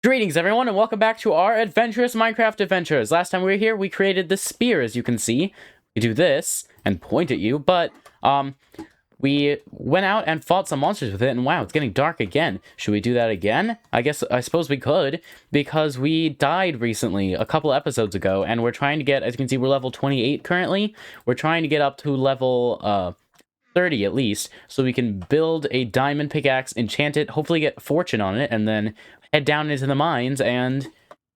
Greetings everyone and welcome back to our Adventurous Minecraft Adventures. Last time we were here, we created the spear, as you can see. We do this and point at you, but we went out and fought some monsters with it, and wow, it's getting dark again. Should we do that again? I suppose we could, because we died recently, a couple episodes ago, and we're trying to get, as you can see, we're level 28 currently. We're trying to get up to level 30 at least, so we can build a diamond pickaxe, enchant it, hopefully get fortune on it, and then head down into the mines and,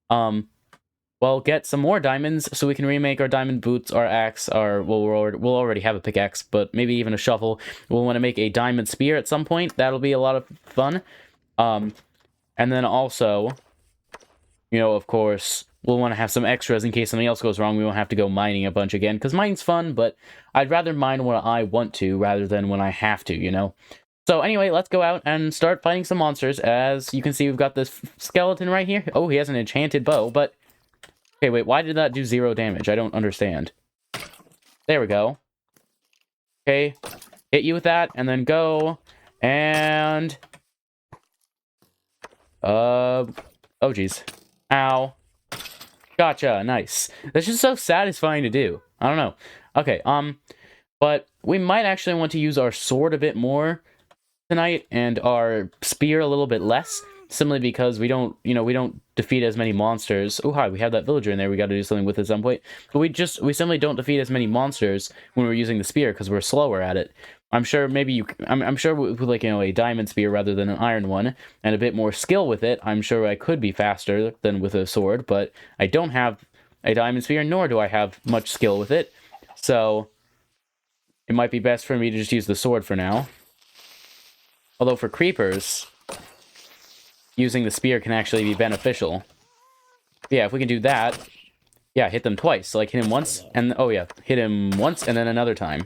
well, get some more diamonds so we can remake our diamond boots, our axe, we'll already have a pickaxe, but maybe even a shovel. We'll want to make a diamond spear at some point. That'll be a lot of fun. And then also, you know, of course, we'll want to have some extras in case something else goes wrong. We won't have to go mining a bunch again, because mining's fun, but I'd rather mine when I want to rather than when I have to, you know? So anyway, let's go out and start fighting some monsters. As you can see, we've got this skeleton right here. Oh, he has an enchanted bow, but... Okay, wait, why did that do 0 damage? I don't understand. There we go. Okay, hit you with that, and then go, and... Oh, jeez. Ow. Gotcha, nice. That's just so satisfying to do. I don't know. Okay, but we might actually want to use our sword a bit more tonight, and our spear a little bit less, simply because we don't defeat as many monsters. Oh hi, we have that villager in there we got to do something with at some point. But we simply don't defeat as many monsters when we're using the spear because we're slower at it. I'm sure maybe I'm sure with like, you know, a diamond spear rather than an iron one and a bit more skill with it, I'm sure I could be faster than with a sword, but I don't have a diamond spear, nor do I have much skill with it. So it might be best for me to just use the sword for now. Although for creepers, using the spear can actually be beneficial. Yeah, if we can do that, yeah, hit them twice. So, like, hit him once, and, oh yeah, hit him once, and then another time.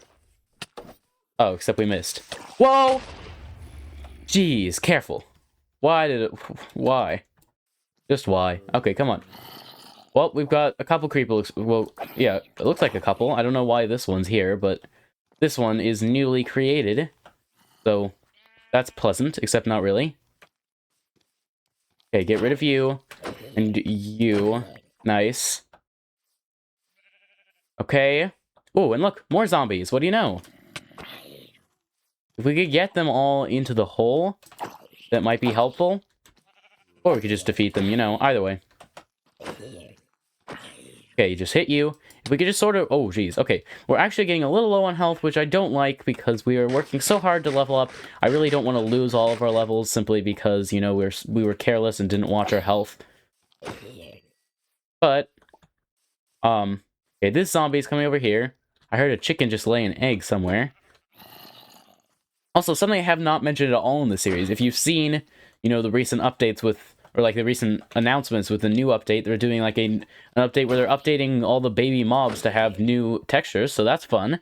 Oh, except we missed. Whoa! Jeez, careful. Why? Just why? Okay, come on. Well, we've got a couple creepers. Well, yeah, it looks like a couple. I don't know why this one's here, but this one is newly created. So... that's pleasant, except not really. Okay, get rid of you. And you. Nice. Okay. Oh, and look, more zombies. What do you know? If we could get them all into the hole, that might be helpful. Or we could just defeat them, you know, either way. Okay, just hit you. If we could just sort of... oh, geez. Okay, we're actually getting a little low on health, which I don't like because we are working so hard to level up. I really don't want to lose all of our levels simply because, you know, we were careless and didn't watch our health. But, okay, this zombie's coming over here. I heard a chicken just lay an egg somewhere. Also, something I have not mentioned at all in the series. If you've seen, you know, the recent updates with... or like the recent announcements with the new update, they're doing like an update where they're updating all the baby mobs to have new textures, so that's fun.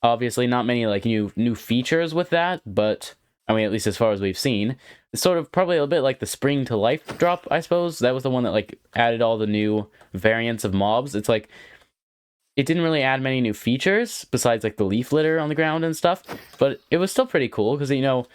Obviously, not many like new features with that, but I mean, at least as far as we've seen, it's sort of probably a bit like the Spring to Life drop, I suppose. That was the one that like added all the new variants of mobs. It's like it didn't really add many new features besides like the leaf litter on the ground and stuff, but it was still pretty cool because, you know,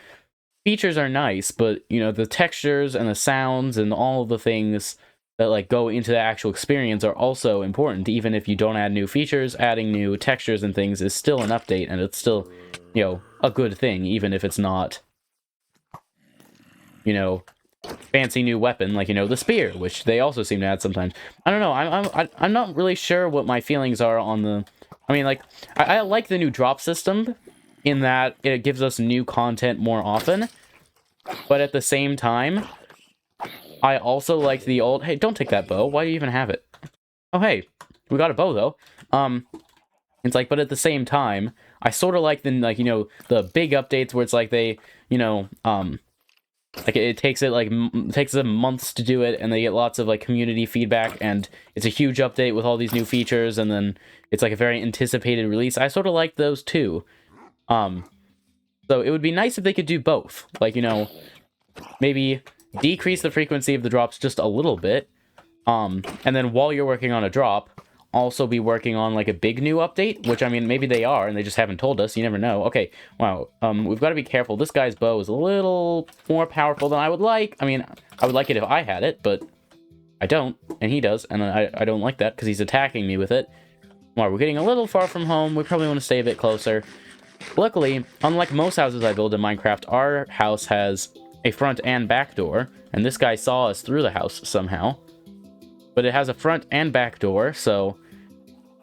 features are nice, but, you know, the textures and the sounds and all of the things that, like, go into the actual experience are also important. Even if you don't add new features, adding new textures and things is still an update, and it's still, you know, a good thing, even if it's not, you know, fancy new weapon, like, you know, the spear, which they also seem to add sometimes. I don't know, I'm not really sure what my feelings are on the... I mean, like, I like the new drop system, in that it gives us new content more often, but at the same time, I also like the old... hey, don't take that bow. Why do you even have it? Oh, hey, we got a bow, though. It's like, but at the same time, I sort of like the, like, you know, the big updates where it's like they, you know, like it takes them months to do it, and they get lots of, like, community feedback, and it's a huge update with all these new features, and then it's like a very anticipated release. I sort of like those, too. So it would be nice if they could do both. Like, you know, maybe decrease the frequency of the drops just a little bit. And then while you're working on a drop, also be working on like a big new update, which I mean, maybe they are and they just haven't told us. You never know. Okay, wow. We've got to be careful. This guy's bow is a little more powerful than I would like. I mean, I would like it if I had it, but I don't, and he does, and I don't like that because he's attacking me with it. Wow, we're getting a little far from home. We probably want to stay a bit closer. Luckily, unlike most houses I build in Minecraft, our house has a front and back door, and this guy saw us through the house somehow. But it has a front and back door, so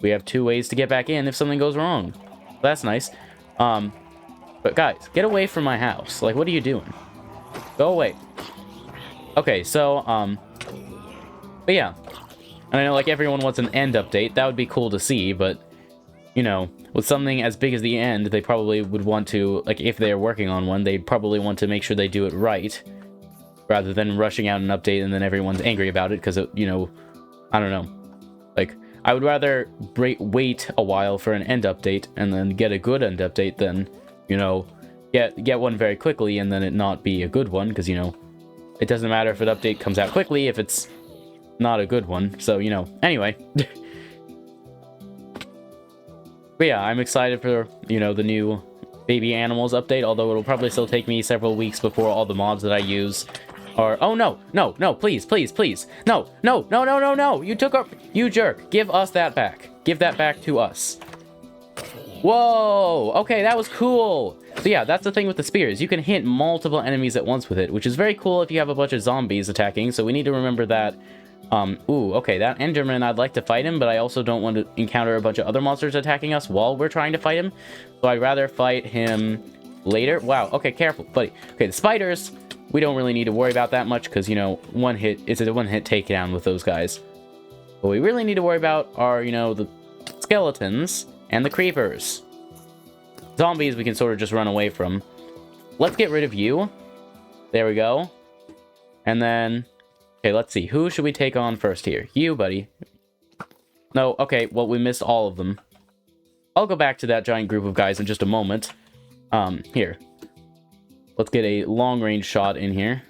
we have 2 ways to get back in if something goes wrong. That's nice. But guys, get away from my house. Like, what are you doing? Go away. Okay, so, but yeah. And I know, like, everyone wants an end update. That would be cool to see, but, you know, with something as big as the end, they probably would want to, like, if they're working on one, they'd probably want to make sure they do it right, rather than rushing out an update and then everyone's angry about it, because, you know, I don't know. Like, I would rather wait a while for an end update and then get a good end update than, you know, get one very quickly and then it not be a good one, because, you know, it doesn't matter if an update comes out quickly if it's not a good one. So, you know, anyway. But yeah, I'm excited for, you know, the new baby animals update, although it'll probably still take me several weeks before all the mods that I use are... Oh, no, no, no, please, please, please. No, no, no, no, no, no. You took our... You jerk. Give us that back. Give that back to us. Whoa, okay, that was cool. So yeah, that's the thing with the spears. You can hit multiple enemies at once with it, which is very cool if you have a bunch of zombies attacking, so we need to remember that. Ooh, okay, that Enderman, I'd like to fight him, but I also don't want to encounter a bunch of other monsters attacking us while we're trying to fight him. So I'd rather fight him later. Wow, okay, careful, buddy. Okay, the spiders, we don't really need to worry about that much, because, you know, it's a one-hit takedown with those guys. What we really need to worry about are, you know, the skeletons and the creepers. Zombies we can sort of just run away from. Let's get rid of you. There we go. And then... Okay, let's see. Who should we take on first here? You, buddy. No, okay, well, we missed all of them. I'll go back to that giant group of guys in just a moment. Here. Let's get a long-range shot in here.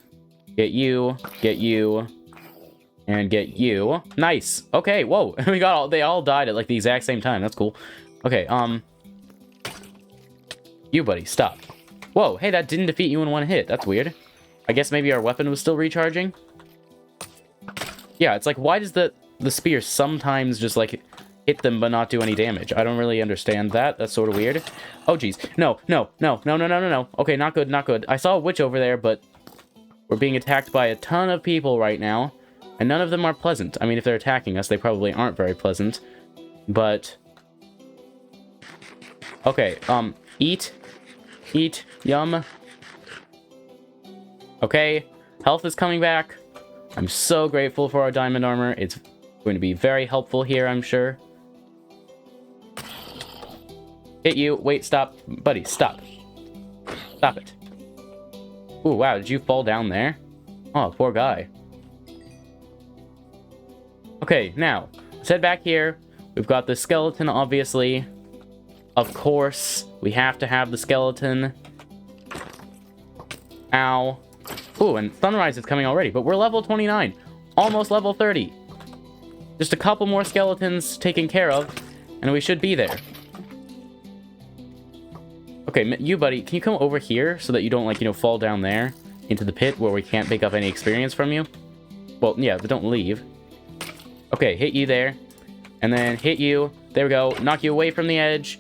Get you, and get you. Nice! Okay, whoa! We got all... They all died at, like, the exact same time. That's cool. Okay, You, buddy, stop. Whoa, hey, that didn't defeat you in one hit. That's weird. I guess maybe our weapon was still recharging? Yeah, it's like, why does the spear sometimes just, like, hit them but not do any damage? I don't really understand that. That's sort of weird. Oh, jeez. No, no, no, no, no, no, no, no. Okay, not good, not good. I saw a witch over there, but we're being attacked by a ton of people right now, and none of them are pleasant. I mean, if they're attacking us, they probably aren't very pleasant, but... Okay, eat, yum. Okay, health is coming back. I'm so grateful for our diamond armor. It's going to be very helpful here, I'm sure. Hit you. Wait, stop. Buddy, stop. Stop it. Ooh, wow, did you fall down there? Oh, poor guy. Okay, now, let's head back here. We've got the skeleton, obviously. Of course, we have to have the skeleton. Ow. Ooh, and sunrise is coming already, but we're level 29. Almost level 30. Just a couple more skeletons taken care of, and we should be there. Okay, you, buddy, can you come over here so that you don't, like, you know, fall down there into the pit where we can't pick up any experience from you? Well, yeah, but don't leave. Okay, hit you there. And then hit you. There we go. Knock you away from the edge.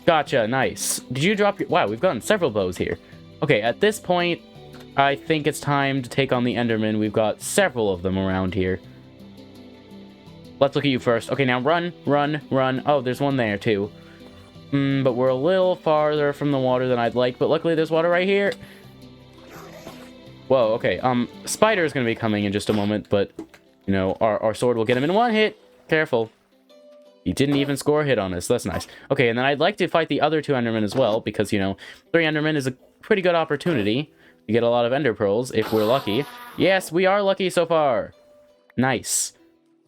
Gotcha, nice. Did you drop your... Wow, we've gotten several bows here. Okay, at this point, I think it's time to take on the Enderman. We've got several of them around here. Let's look at you first. Okay, now run, run, run. Oh, there's one there, too. But we're a little farther from the water than I'd like, but luckily there's water right here. Whoa, okay. Spider's gonna be coming in just a moment, but, you know, our sword will get him in one hit. Careful. He didn't even score a hit on us. That's nice. Okay, and then I'd like to fight the other two Endermen as well, because, you know, 3 Endermen is a pretty good opportunity to get a lot of Ender Pearls, if we're lucky. Yes, we are lucky so far. Nice.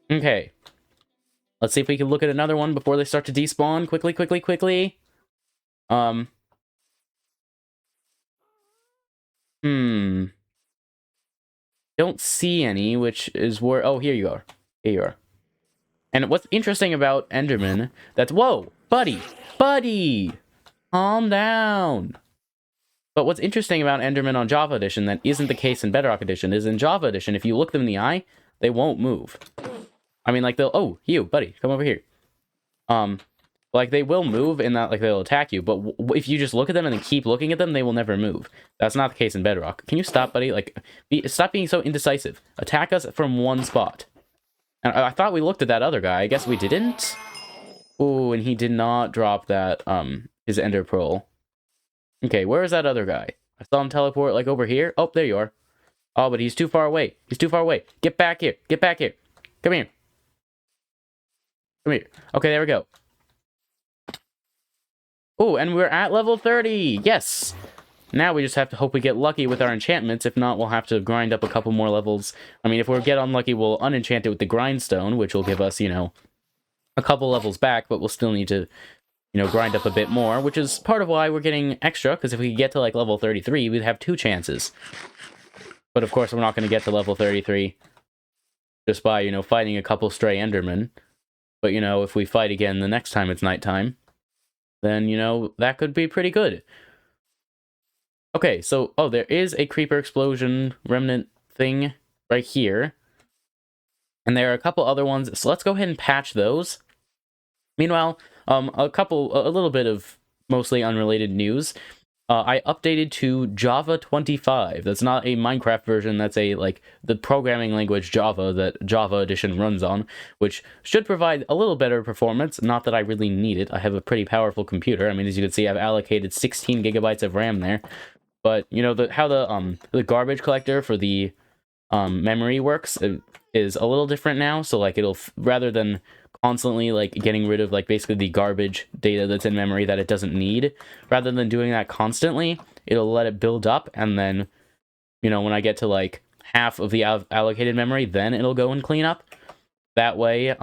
Okay. Let's see if we can look at another one before they start to despawn. Quickly, quickly, quickly. Don't see any, which is where... Oh, here you are. Here you are. And what's interesting about Enderman, that's, whoa, buddy, buddy, calm down. But what's interesting about Enderman on Java Edition that isn't the case in Bedrock Edition is in Java Edition, if you look them in the eye, they won't move. I mean, like, they'll, oh, you, buddy, come over here. Like, they will move in that, like, they'll attack you, but if you just look at them and then keep looking at them, they will never move. That's not the case in Bedrock. Can you stop, buddy? Like, stop being so indecisive. Attack us from one spot. And I thought we looked at that other guy. I guess we didn't. Ooh, and he did not drop that, his Ender Pearl. Okay, where is that other guy? I saw him teleport, like, over here. Oh, there you are. Oh, but he's too far away. He's too far away. Get back here. Get back here. Come here. Come here. Okay, there we go. Oh, and we're at level 30. Yes. Now we just have to hope we get lucky with our enchantments. If not, we'll have to grind up a couple more levels. I mean, if we get unlucky, we'll unenchant it with the grindstone, which will give us, you know, a couple levels back, but we'll still need to, you know, grind up a bit more, which is part of why we're getting extra, because if we get to, like, level 33, we'd have 2 chances. But, of course, we're not going to get to level 33 just by, you know, fighting a couple stray Endermen. But, you know, if we fight again the next time it's nighttime, then, you know, that could be pretty good. Okay, so, oh, there is a creeper explosion remnant thing right here. And there are a couple other ones, so let's go ahead and patch those. Meanwhile, a little bit of mostly unrelated news. I updated to Java 25. That's not a Minecraft version, that's a, like, the programming language Java that Java Edition runs on, which should provide a little better performance. Not that I really need it. I have a pretty powerful computer. I mean, as you can see, I've allocated 16 gigabytes of RAM there. But, you know, how the garbage collector for the memory works is a little different now. So, like, it'll, rather than constantly, like, getting rid of, like, basically the garbage data that's in memory that it doesn't need, rather than doing that constantly, it'll let it build up, and then, you know, when I get to, like, half of the allocated memory, then it'll go and clean up. That way,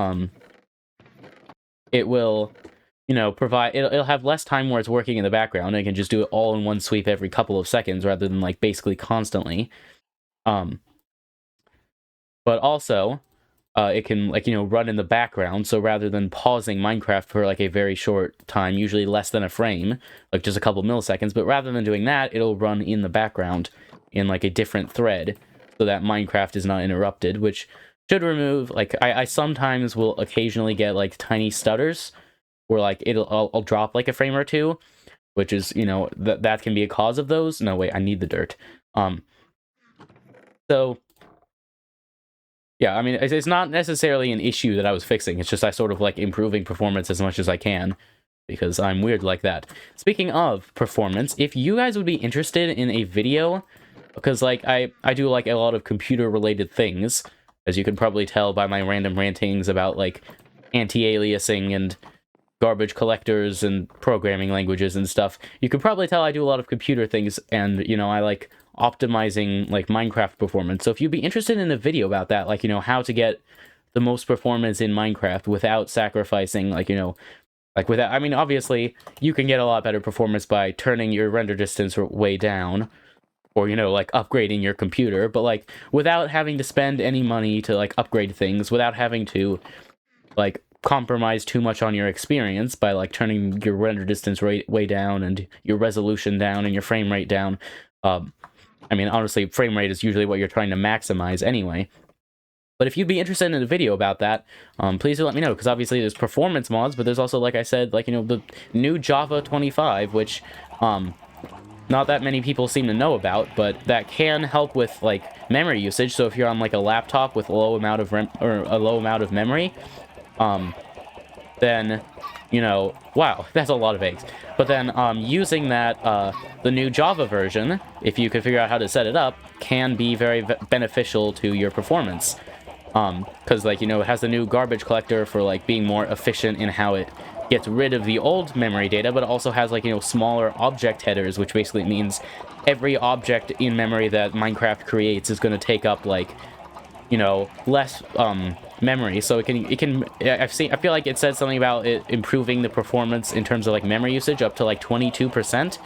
it will, you know, provide, it'll have less time where it's working in the background, and it can just do it all in one sweep every couple of seconds, rather than, like, basically constantly. But also, it can, like, you know, run in the background, so rather than pausing Minecraft for, like, a very short time, usually less than a frame, like just a couple milliseconds, but rather than doing that, it'll run in the background in, like, a different thread, so that Minecraft is not interrupted, which should remove, like, I sometimes will occasionally get, like, tiny stutters, where, like, I'll drop, like, a frame or two, which is, you know, that can be a cause of those. No, wait, I need the dirt. So, yeah, I mean, it's not necessarily an issue that I was fixing. It's just I sort of like improving performance as much as I can, because I'm weird like that. Speaking of performance, if you guys would be interested in a video, because, like, I do, like, a lot of computer-related things, as you can probably tell by my random rantings about, like, anti-aliasing and garbage collectors and programming languages and stuff. You can probably tell I do a lot of computer things, and, you know, I like optimizing, like, Minecraft performance. So if you'd be interested in a video about that, like, you know, how to get the most performance in Minecraft without sacrificing, like, you know, like, without, I mean, obviously, you can get a lot better performance by turning your render distance way down, or, you know, like, upgrading your computer, but, like, without having to spend any money to, like, upgrade things, without having to, like, compromise too much on your experience by, like, turning your render distance way down and your resolution down and your frame rate down. I mean, honestly, frame rate is usually what you're trying to maximize anyway. But if you'd be interested in a video about that, please do let me know, because obviously there's performance mods, but there's also, like I said, like, you know, the new Java 25, which, not that many people seem to know about, but that can help with, like, memory usage. So if you're on, like, a laptop with a low amount of memory, then, you know, wow, that's a lot of eggs. But then, using that, the new Java version, if you could figure out how to set it up, can be very beneficial to your performance. Because, like, you know, it has the new garbage collector for, like, being more efficient in how it gets rid of the old memory data, but it also has, like, you know, smaller object headers, which basically means every object in memory that Minecraft creates is going to take up, like, you know, less, memory. So it can, I feel like it said something about it improving the performance in terms of, like, memory usage up to, like, 22%.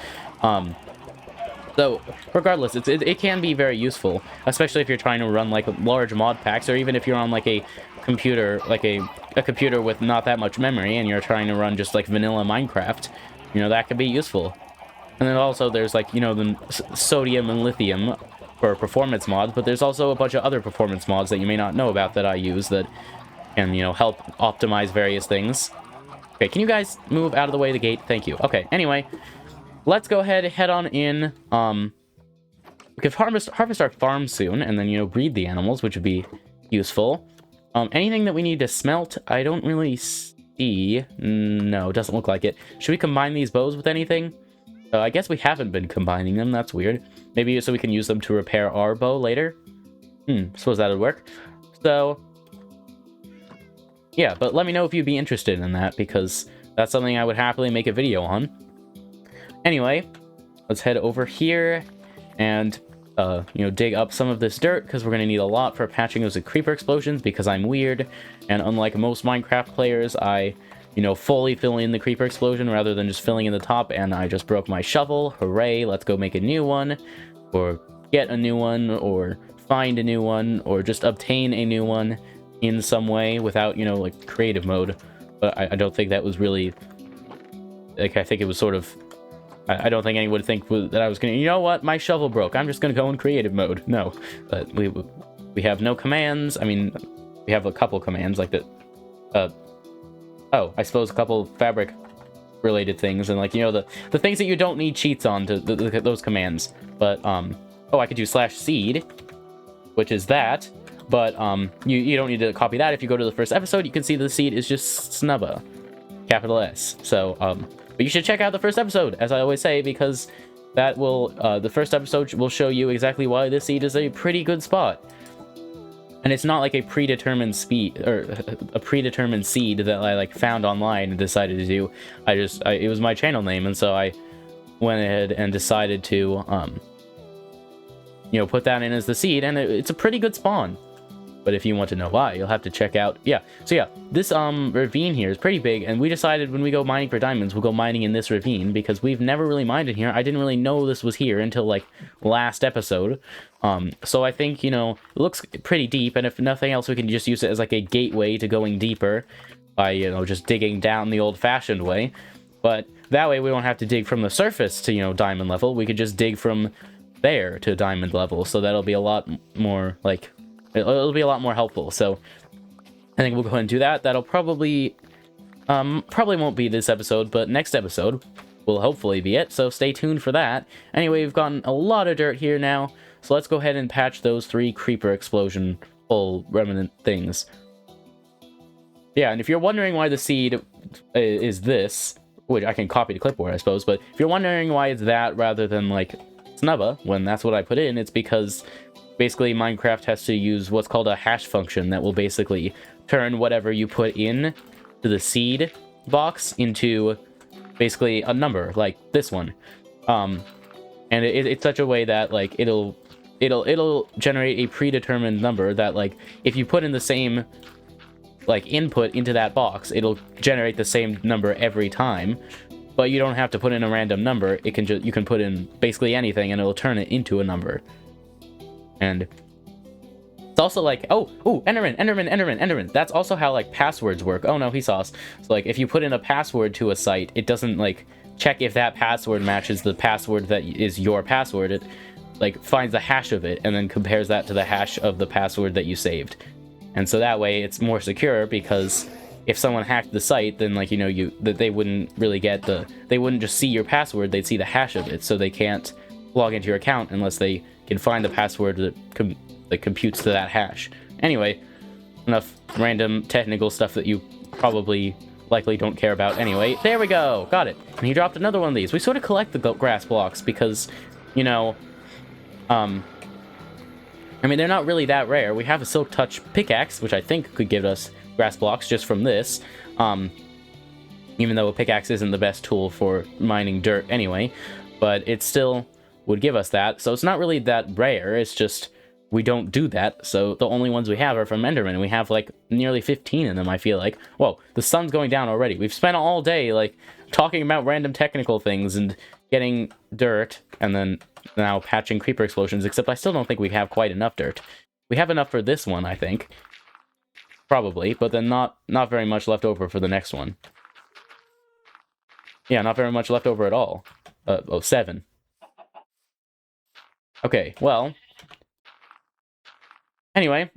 So, regardless, it can be very useful, especially if you're trying to run, like, large mod packs, or even if you're on, like, a computer, like a computer with not that much memory, and you're trying to run just, like, vanilla Minecraft. You know, that could be useful. And then also there's, like, you know, the sodium and lithium for performance mods, but there's also a bunch of other performance mods that you may not know about that I use that can, you know, help optimize various things. Okay, can you guys move out of the way of the gate? Thank you. Okay, anyway, let's go ahead, head on in. We could harvest our farm soon, and then, you know, breed the animals, which would be useful. Anything that we need to smelt, I don't really see. No, it doesn't look like it. Should we combine these bows with anything? I guess we haven't been combining them. That's weird. Maybe so we can use them to repair our bow later. Suppose that would work. So, yeah, but let me know if you'd be interested in that, because that's something I would happily make a video on. Anyway, let's head over here and, you know, dig up some of this dirt, because we're going to need a lot for patching those creeper explosions, because I'm weird, and unlike most Minecraft players, I, you know, fully fill in the creeper explosion rather than just filling in the top, and I just broke my shovel. Hooray, let's go make a new one, or get a new one, or find a new one, or just obtain a new one in some way without, you know, like, creative mode. But I don't think that was really, like, I think it was sort of, I don't think anyone would think that I was gonna, you know what, my shovel broke, I'm just gonna go in creative mode. No, but we have no commands. I mean, we have a couple commands, like the, oh, I suppose a couple fabric related things, and, like, you know, the things that you don't need cheats on to those commands. But, oh, I could do /seed, which is that, but, you don't need to copy that. If you go to the first episode, you can see the seed is just snubba, capital S. So, but you should check out the first episode, as I always say, because that will, the first episode will show you exactly why this seed is a pretty good spot. And it's not like a predetermined speed, or a predetermined seed that I, like, found online and decided to do. It was my channel name, and so I went ahead and decided to, you know, put that in as the seed, and it's a pretty good spawn. But if you want to know why, you'll have to check out, yeah. So yeah, this ravine here is pretty big, and we decided when we go mining for diamonds, we'll go mining in this ravine, because we've never really mined in here. I didn't really know this was here until, like, last episode. So I think, you know, it looks pretty deep, and if nothing else, we can just use it as, like, a gateway to going deeper by, you know, just digging down the old-fashioned way. But that way we don't have to dig from the surface to, you know, diamond level. We could just dig from there to diamond level, so that'll be a lot more, like, it'll be a lot more helpful. So I think we'll go ahead and do that. That'll probably won't be this episode, but next episode will hopefully be it, so stay tuned for that. Anyway, we've gotten a lot of dirt here now, so let's go ahead and patch those 3 creeper explosion full remnant things. Yeah, and if you're wondering why the seed is this, which I can copy to clipboard, I suppose, but if you're wondering why it's that rather than, like, snubba, when that's what I put in, it's because basically Minecraft has to use what's called a hash function that will basically turn whatever you put in to the seed box into basically a number, like this one. And it's such a way that, like, it'll generate a predetermined number that, like, if you put in the same, like, input into that box, it'll generate the same number every time. But you don't have to put in a random number. It can you can put in basically anything, and it'll turn it into a number. And it's also like, oh, Enderman. That's also how, like, passwords work. Oh no, he saw us. So, like, if you put in a password to a site, it doesn't, like, check if that password matches the password that is your password. It, like, finds the hash of it and then compares that to the hash of the password that you saved. And so that way it's more secure, because if someone hacked the site, then, like, you know, they wouldn't really get they wouldn't just see your password, they'd see the hash of it. So they can't log into your account unless they can find the password that computes to that hash. Anyway, enough random technical stuff that you probably likely don't care about anyway. There we go! Got it! And he dropped another one of these. We sort of collect the grass blocks because, you know, I mean, they're not really that rare. We have a Silk Touch pickaxe, which I think could give us grass blocks just from this. Even though a pickaxe isn't the best tool for mining dirt anyway. But it still would give us that. So it's not really that rare. It's just we don't do that. So the only ones we have are from Enderman. We have, like, nearly 15 of them, I feel like. Whoa, the sun's going down already. We've spent all day, like, talking about random technical things and getting dirt, and then now patching creeper explosions, except I still don't think we have quite enough dirt. We have enough for this one, I think. Probably, but then not very much left over for the next one. Yeah, not very much left over at all. 7. Okay, well. Anyway,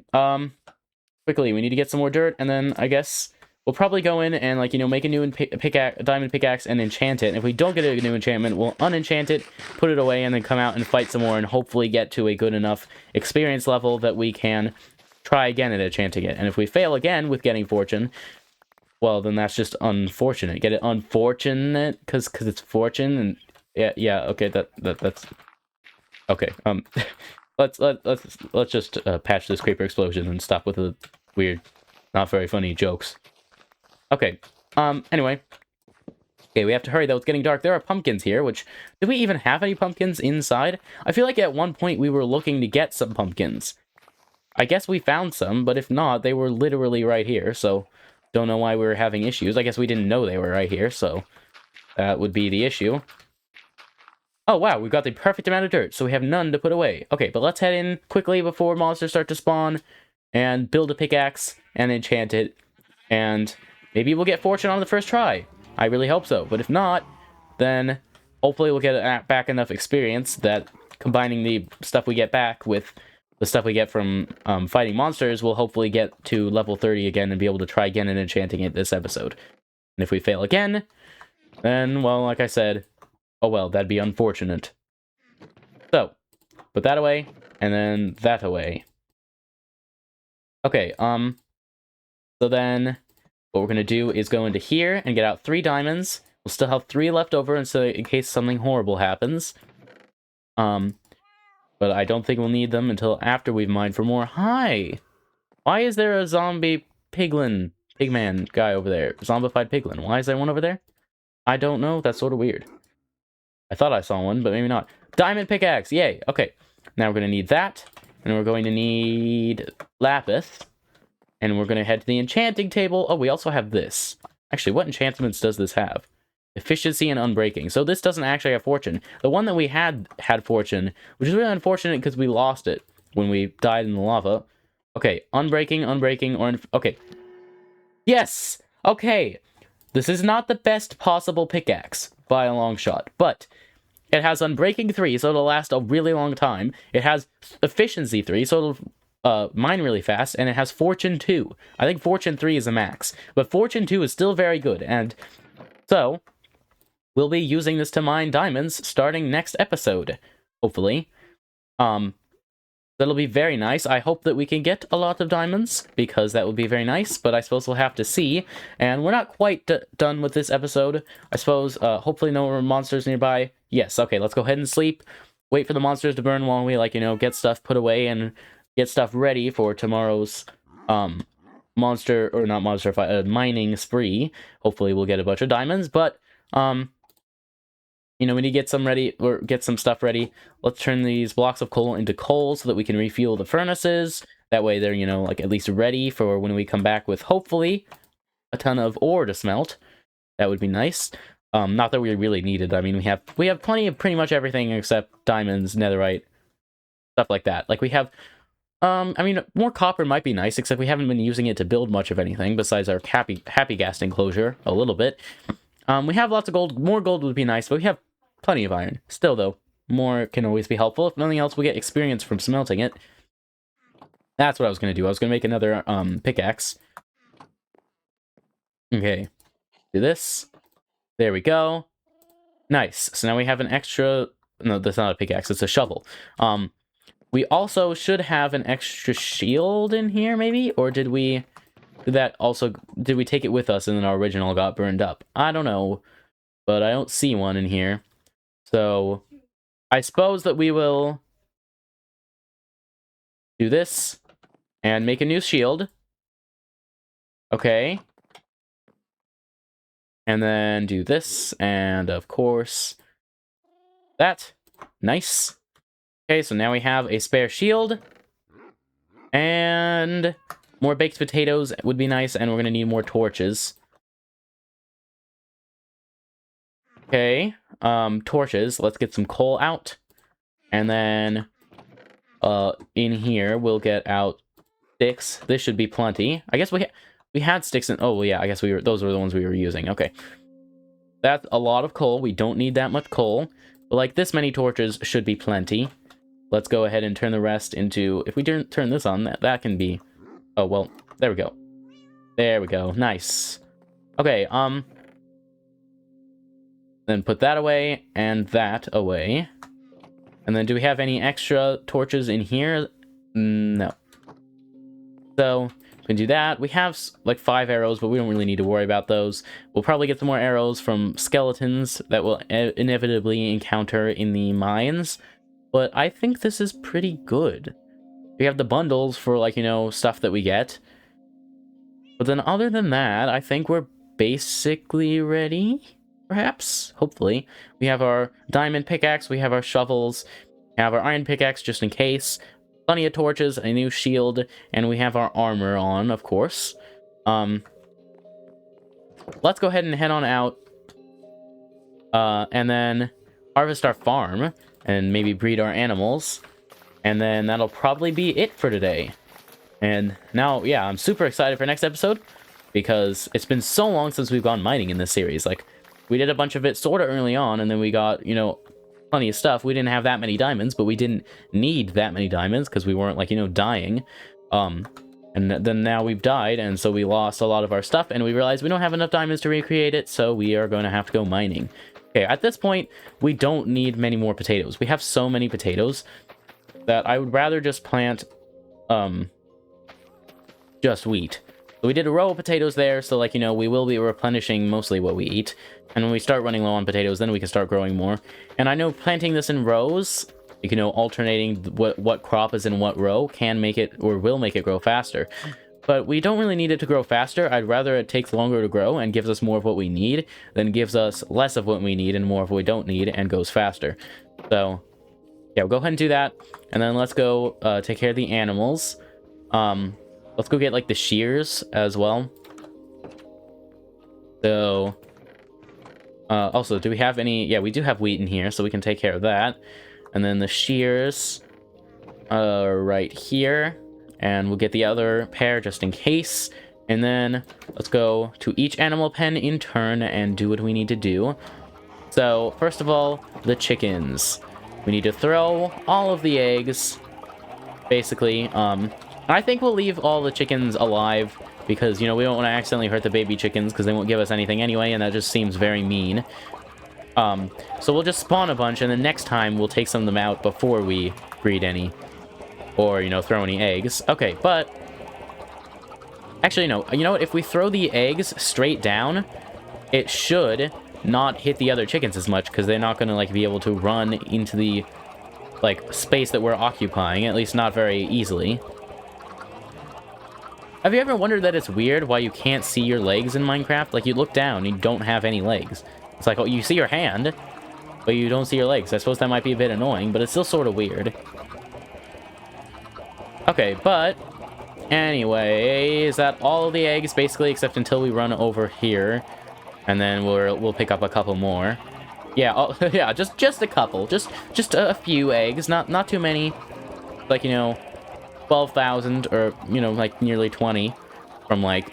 quickly, we need to get some more dirt, and then I guess we'll probably go in and, like, you know, make a new diamond pickaxe and enchant it. And if we don't get a new enchantment, we'll unenchant it, put it away, and then come out and fight some more and hopefully get to a good enough experience level that we can try again at enchanting it. And if we fail again with getting fortune, well, then that's just unfortunate. Get it unfortunate because it's fortune, and yeah, okay, that's okay. Let's just patch this creeper explosion and stop with the weird, not very funny jokes. Okay. Anyway. Okay, we have to hurry though. It's getting dark. There are pumpkins here, which... Did we even have any pumpkins inside? I feel like at one point we were looking to get some pumpkins. I guess we found some, but if not, they were literally right here, so... Don't know why we were having issues. I guess we didn't know they were right here, so... That would be the issue. Oh, wow, we've got the perfect amount of dirt, so we have none to put away. Okay, but let's head in quickly before monsters start to spawn, and build a pickaxe, and enchant it, and maybe we'll get fortune on the first try. I really hope so, but if not, then hopefully we'll get back enough experience that combining the stuff we get back with the stuff we get from fighting monsters will hopefully get to level 30 again and be able to try again and enchanting it this episode. And if we fail again, then, well, like I said, oh well, that'd be unfortunate. So, put that away, and then that away. Okay, so then what we're going to do is go into here and get out 3 diamonds. We'll still have 3 left over in case something horrible happens. But I don't think we'll need them until after we've mined for more. Hi! Why is there a zombie pigman guy over there? Zombified piglin. Why is there one over there? I don't know. That's sort of weird. I thought I saw one, but maybe not. Diamond pickaxe! Yay! Okay. Now we're going to need that. And we're going to need lapis. And we're going to head to the enchanting table. Oh, we also have this. Actually, what enchantments does this have? Efficiency and unbreaking. So this doesn't actually have fortune. The one that we had fortune, which is really unfortunate because we lost it when we died in the lava. Okay, unbreaking, or... Okay. Yes! Okay. This is not the best possible pickaxe by a long shot, but it has unbreaking 3, so it'll last a really long time. It has efficiency 3, so it'll mine really fast, and it has fortune 2. I think fortune 3 is a max, but fortune 2 is still very good, and so we'll be using this to mine diamonds starting next episode, hopefully. That'll be very nice. I hope that we can get a lot of diamonds, because that would be very nice, but I suppose we'll have to see. And we're not quite done with this episode. I suppose, hopefully no more monsters nearby. Yes, okay, let's go ahead and sleep. Wait for the monsters to burn while we, like, you know, get stuff put away and get stuff ready for tomorrow's, mining spree. Hopefully we'll get a bunch of diamonds, but, you know, we need to get some ready, or get some stuff ready. Let's turn these blocks of coal into coal so that we can refuel the furnaces. That way they're, you know, like, at least ready for when we come back with, hopefully, a ton of ore to smelt. That would be nice. Not that we really need it. I mean, we have plenty of pretty much everything except diamonds, netherite, stuff like that. Like, we have, I mean, more copper might be nice, except we haven't been using it to build much of anything besides our happy gas enclosure a little bit. We have lots of gold. More gold would be nice, but we have plenty of iron. Still, though, more can always be helpful. If nothing else, we get experience from smelting it. That's what I was going to do. I was going to make another pickaxe. Okay. Do this. There we go. Nice. So now we have an extra... No, that's not a pickaxe. It's a shovel. We also should have an extra shield in here, maybe? Or did we... Did we take it with us and then our original got burned up? I don't know. But I don't see one in here. So, I suppose that we will do this and make a new shield. Okay. And then do this, and of course, that. Nice. Okay, so now we have a spare shield. And more baked potatoes would be nice, and we're going to need more torches. Okay, torches. Let's get some coal out. And then in here, we'll get out sticks. This should be plenty. I guess we had sticks in... Oh, well, yeah, I guess those were the ones we were using. Okay. That's a lot of coal. We don't need that much coal. But like this many torches should be plenty. Let's go ahead and turn the rest into... If we turn this on, that can be... Oh, well, there we go. There we go. Nice. Okay, then put that away and that away. And then do we have any extra torches in here? No. So, we can do that. We have, like, 5 arrows, but we don't really need to worry about those. We'll probably get some more arrows from skeletons that we'll inevitably encounter in the mines. But I think this is pretty good. We have the bundles for, like, you know, stuff that we get. But then other than that, I think we're basically ready, perhaps? Hopefully. We have our diamond pickaxe, we have our shovels, we have our iron pickaxe just in case, plenty of torches, a new shield, and we have our armor on, of course. Let's go ahead and head on out, and then harvest our farm, and maybe breed our animals, and then that'll probably be it for today. And now, yeah, I'm super excited for next episode, because it's been so long since we've gone mining in this series. Like, we did a bunch of it sort of early on, and then we got, you know, plenty of stuff. We didn't have that many diamonds, but we didn't need that many diamonds, because we weren't, like, you know, dying. And then now we've died, and so we lost a lot of our stuff, and we realized we don't have enough diamonds to recreate it, so we are going to have to go mining. Okay, at this point, we don't need many more potatoes. We have so many potatoes that I would rather just plant, just wheat. So we did a row of potatoes there, so, like, you know, we will be replenishing mostly what we eat. And when we start running low on potatoes, then we can start growing more. And I know planting this in rows, you know, alternating what crop is in what row can make it, or will make it grow faster. But we don't really need it to grow faster. I'd rather it takes longer to grow and gives us more of what we need than gives us less of what we need and more of what we don't need and goes faster. So, yeah, we'll go ahead and do that. And then let's go take care of the animals. Let's go get, like, the shears as well. So, also, do we have any... Yeah, we do have wheat in here, so we can take care of that. And then the shears right here. And we'll get the other pair just in case. And then let's go to each animal pen in turn and do what we need to do. So, first of all, the chickens. We need to throw all of the eggs, basically. I think we'll leave all the chickens alive because, you know, we don't want to accidentally hurt the baby chickens because they won't give us anything anyway, and that just seems very mean. So we'll just spawn a bunch, and then next time we'll take some of them out before we breed any. Or, you know, throw any eggs. Okay, but... Actually, no. You know what? If we throw the eggs straight down, it should not hit the other chickens as much because they're not going to, like, be able to run into the, like, space that we're occupying, at least not very easily. Have you ever wondered that it's weird why you can't see your legs in Minecraft? Like, you look down and you don't have any legs. It's like, oh, you see your hand, but you don't see your legs. I suppose that might be a bit annoying, but it's still sort of weird. Okay, but anyway, is that all of the eggs, basically, except until we run over here, and then we'll pick up a couple more. Yeah, yeah, just a couple, just a few eggs, not too many. Like, you know, 12,000 or, you know, like nearly 20 from, like,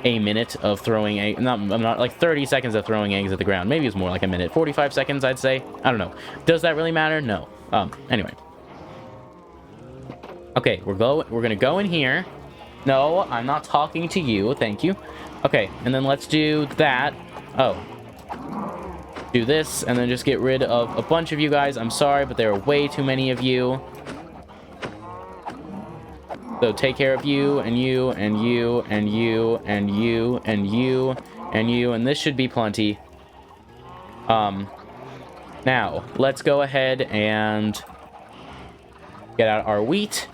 a minute of throwing eggs. Not like 30 seconds of throwing eggs at the ground. Maybe it's more like a minute. 45 seconds, I'd say. I don't know. Does that really matter? No. Anyway. Okay, we're gonna go in here. No, I'm not talking to you. Thank you. Okay, and then let's do that. Oh. Do this, and then just get rid of a bunch of you guys. I'm sorry, but there are way too many of you. So take care of you, and you, and you, and you, and you, and you, and you, and this should be plenty. Now, let's go ahead and get out our wheat.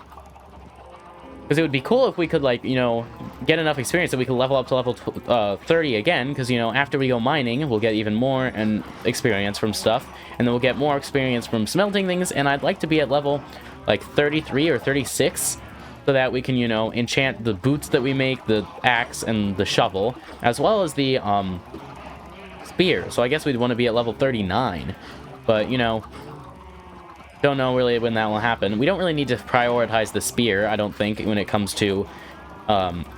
Because it would be cool if we could, like, you know, get enough experience that we could level up to level 30 again. Because, you know, after we go mining, we'll get even more and experience from stuff. And then we'll get more experience from smelting things. And I'd like to be at level, like, 33 or 36. So that we can, you know, enchant the boots that we make, the axe, and the shovel. As well as the, spear. So I guess we'd want to be at level 39. But, you know, Don't know really when that will happen. We don't really need to prioritize the spear, I don't think, when it comes to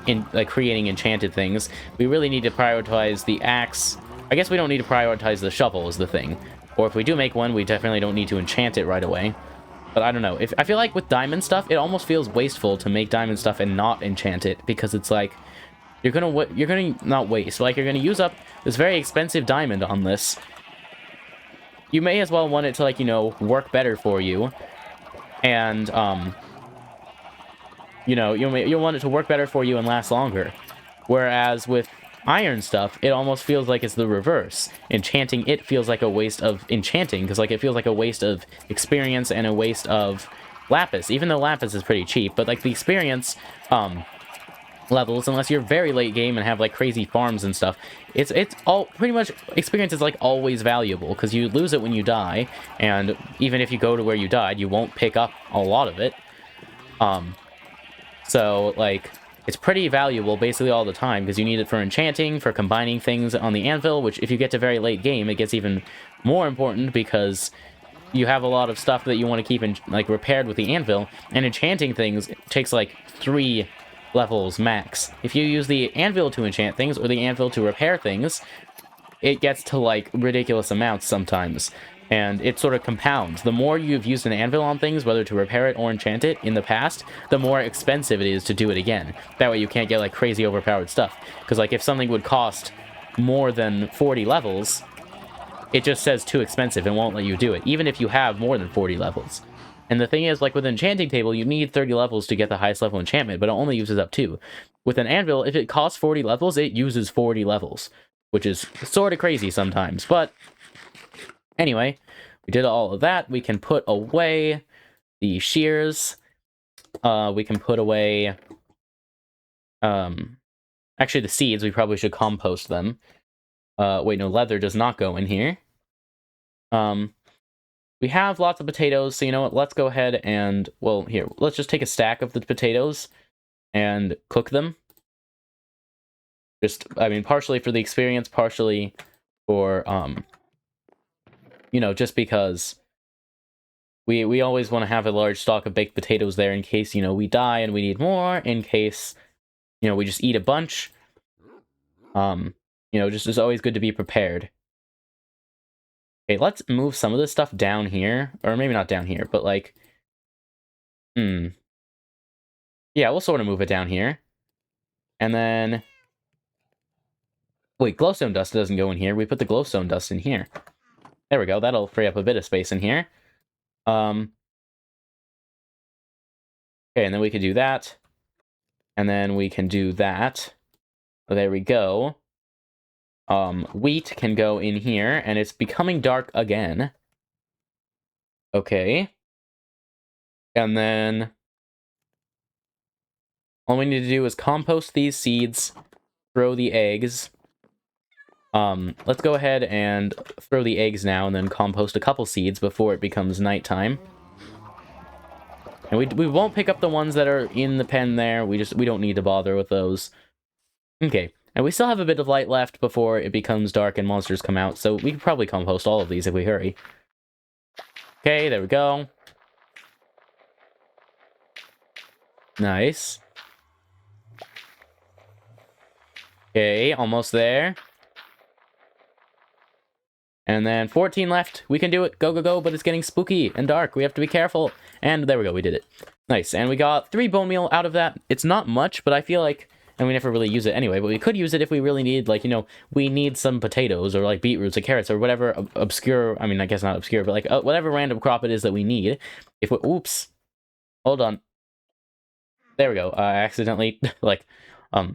in like creating enchanted things. We really need to prioritize the axe. I guess we don't need to prioritize the shovel is the thing. Or if we do make one, we definitely don't need to enchant it right away. But I don't know. I feel like with diamond stuff, it almost feels wasteful to make diamond stuff and not enchant it, because it's like you're gonna not waste, but like you're gonna use up this very expensive diamond on this. You may as well want it to, like, you know, work better for you. And, you know, you'll want it to work better for you and last longer. Whereas with iron stuff, it almost feels like it's the reverse. Enchanting it feels like a waste of enchanting, because, like, it feels like a waste of experience and a waste of lapis. Even though lapis is pretty cheap, but, like, the experience, levels, unless you're very late game and have like crazy farms and stuff, it's all pretty much experience is like always valuable, because you lose it when you die, and even if you go to where you died, you won't pick up a lot of it. So like it's pretty valuable basically all the time, because you need it for enchanting, for combining things on the anvil, which if you get to very late game, it gets even more important, because you have a lot of stuff that you want to keep in, like, repaired with the anvil, and enchanting things takes like 3 levels max. If you use the anvil to enchant things or the anvil to repair things, it gets to like ridiculous amounts sometimes, and it sort of compounds. The more you've used an anvil on things, whether to repair it or enchant it in the past, the more expensive it is to do it again. That way you can't get like crazy overpowered stuff, because like if something would cost more than 40 levels, it just says too expensive and won't let you do it, even if you have more than 40 levels. And the thing is, like, with an enchanting table, you need 30 levels to get the highest level enchantment, but it only uses up 2. With an anvil, if it costs 40 levels, it uses 40 levels, which is sort of crazy sometimes. But anyway, we did all of that. We can put away the shears. We can put away... actually, the seeds, we probably should compost them. Wait, no, leather does not go in here. We have lots of potatoes, so you know what? Let's go ahead and, well, here, let's just take a stack of the potatoes and cook them. Just, I mean, partially for the experience, partially for, you know, just because we always want to have a large stock of baked potatoes there in case, you know, we die and we need more, in case, you know, we just eat a bunch. You know, just it's always good to be prepared. Okay, let's move some of this stuff down here. Or maybe not down here, but like... Yeah, we'll sort of move it down here. And then... Wait, glowstone dust doesn't go in here. We put the glowstone dust in here. There we go. That'll free up a bit of space in here. Okay, and then we can do that. And then we can do that. There we go. Wheat can go in here, and it's becoming dark again. Okay. And then all we need to do is compost these seeds, throw the eggs. Let's go ahead and throw the eggs now, and then compost a couple seeds before it becomes nighttime. And we won't pick up the ones that are in the pen there. We don't need to bother with those. Okay. And we still have a bit of light left before it becomes dark and monsters come out, so we can probably compost all of these if we hurry. Okay, there we go. Nice. Okay, almost there. And then 14 left. We can do it. Go, go, go, but it's getting spooky and dark. We have to be careful. And there we go, we did it. Nice, and we got 3 bone meal out of that. It's not much, but I feel like... And we never really use it anyway, but we could use it if we really need, like, you know, we need some potatoes or, like, beetroots or carrots or whatever obscure, I mean, I guess not obscure, but, like, whatever random crop it is that we need. If we, oops. Hold on. There we go. I accidentally, like, I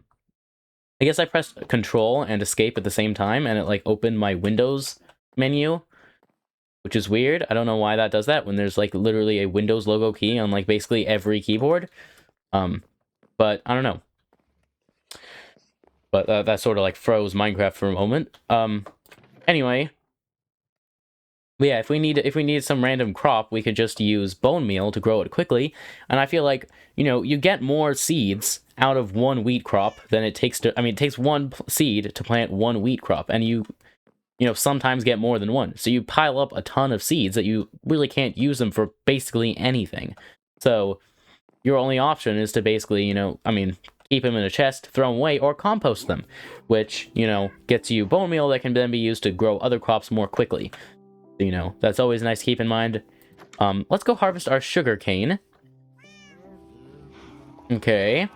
guess I pressed Control and Escape at the same time, and it, like, opened my Windows menu, which is weird. I don't know why that does that when there's, like, literally a Windows logo key on, like, basically every keyboard. But I don't know. But that sort of, like, froze Minecraft for a moment. Anyway. But yeah, if we need some random crop, we could just use bone meal to grow it quickly. And I feel like, you know, you get more seeds out of 1 wheat crop than it takes to... I mean, it takes 1 seed to plant 1 wheat crop. And you you know, sometimes get more than one. So you pile up a ton of seeds that you really can't use them for basically anything. So your only option is to basically, you know, I mean, keep them in a chest, throw them away, or compost them, which, you know, gets you bone meal that can then be used to grow other crops more quickly. So, you know, that's always nice to keep in mind. Let's go harvest our sugar cane. Okay.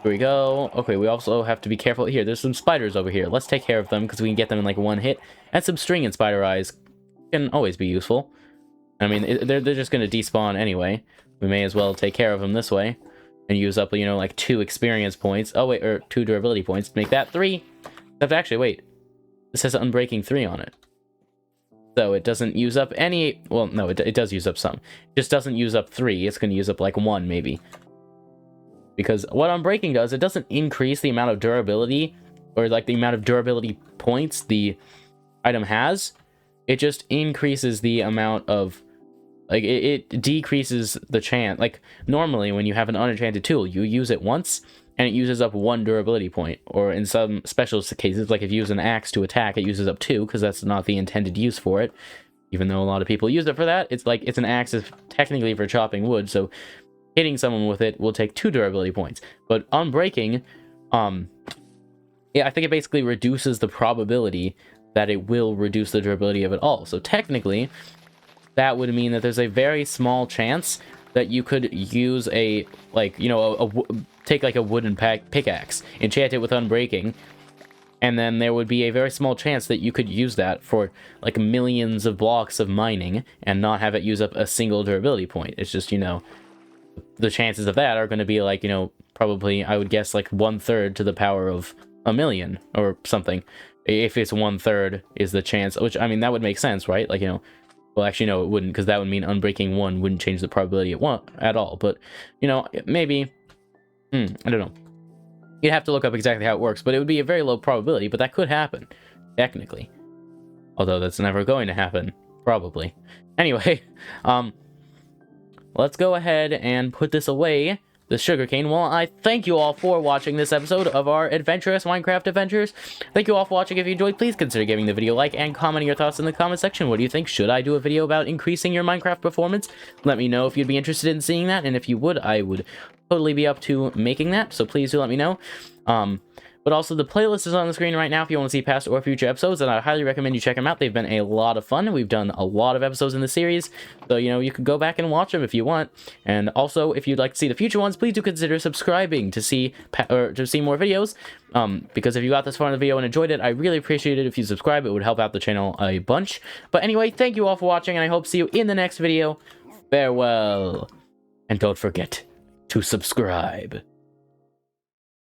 Here we go. Okay, we also have to be careful here. There's some spiders over here. Let's take care of them because we can get them in like one hit. And some string and spider eyes can always be useful. I mean, they're just going to despawn anyway. We may as well take care of them this way. And use up, you know, like 2 experience points. Oh, wait, or 2 durability points. Make that 3. Actually, wait. This has Unbreaking 3 on it. So it doesn't use up any... Well, no, it does use up some. It just doesn't use up 3. It's going to use up like 1, maybe. Because what Unbreaking does, it doesn't increase the amount of durability, or like the amount of durability points the item has. It just increases the amount of... Like, it decreases the chance. Like, normally when you have an unenchanted tool, you use it once, and it uses up 1 durability point. Or in some special cases, like if you use an axe to attack, it uses up 2, because that's not the intended use for it. Even though a lot of people use it for that, it's like, it's an axe is technically for chopping wood, so hitting someone with it will take 2 durability points. But Unbreaking, yeah, I think it basically reduces the probability that it will reduce the durability of it all. So technically, that would mean that there's a very small chance that you could use a, like, you know, take like a wooden pickaxe, enchant it with Unbreaking, and then there would be a very small chance that you could use that for like millions of blocks of mining and not have it use up a single durability point. It's just, you know, the chances of that are going to be like, you know, probably, I would guess, like 1/3 to the power of a million or something. If it's 1/3 is the chance, which, I mean, that would make sense, right? Like, you know, well, actually, no, it wouldn't, because that would mean Unbreaking 1 wouldn't change the probability at all. But, you know, maybe, I don't know. You'd have to look up exactly how it works, but it would be a very low probability, but that could happen, technically. Although that's never going to happen, probably. Anyway, let's go ahead and put this away, the sugarcane. Well, I thank you all for watching this episode of our Adventurous Minecraft Adventures. Thank you all for watching. If you enjoyed, please consider giving the video a like and commenting your thoughts in the comment section. What do you think? Should I do a video about increasing your Minecraft performance? Let me know if you'd be interested in seeing that, and if you would, I would totally be up to making that, so please do let me know. But also, the playlist is on the screen right now if you want to see past or future episodes, and I highly recommend you check them out. They've been a lot of fun. We've done a lot of episodes in the series, so, you know, you can go back and watch them if you want. And also, if you'd like to see the future ones, please do consider subscribing to see more videos. Because if you got this far in the video and enjoyed it, I really appreciate it if you subscribe. It would help out the channel a bunch. But anyway, thank you all for watching, and I hope to see you in the next video. Farewell. And don't forget to subscribe.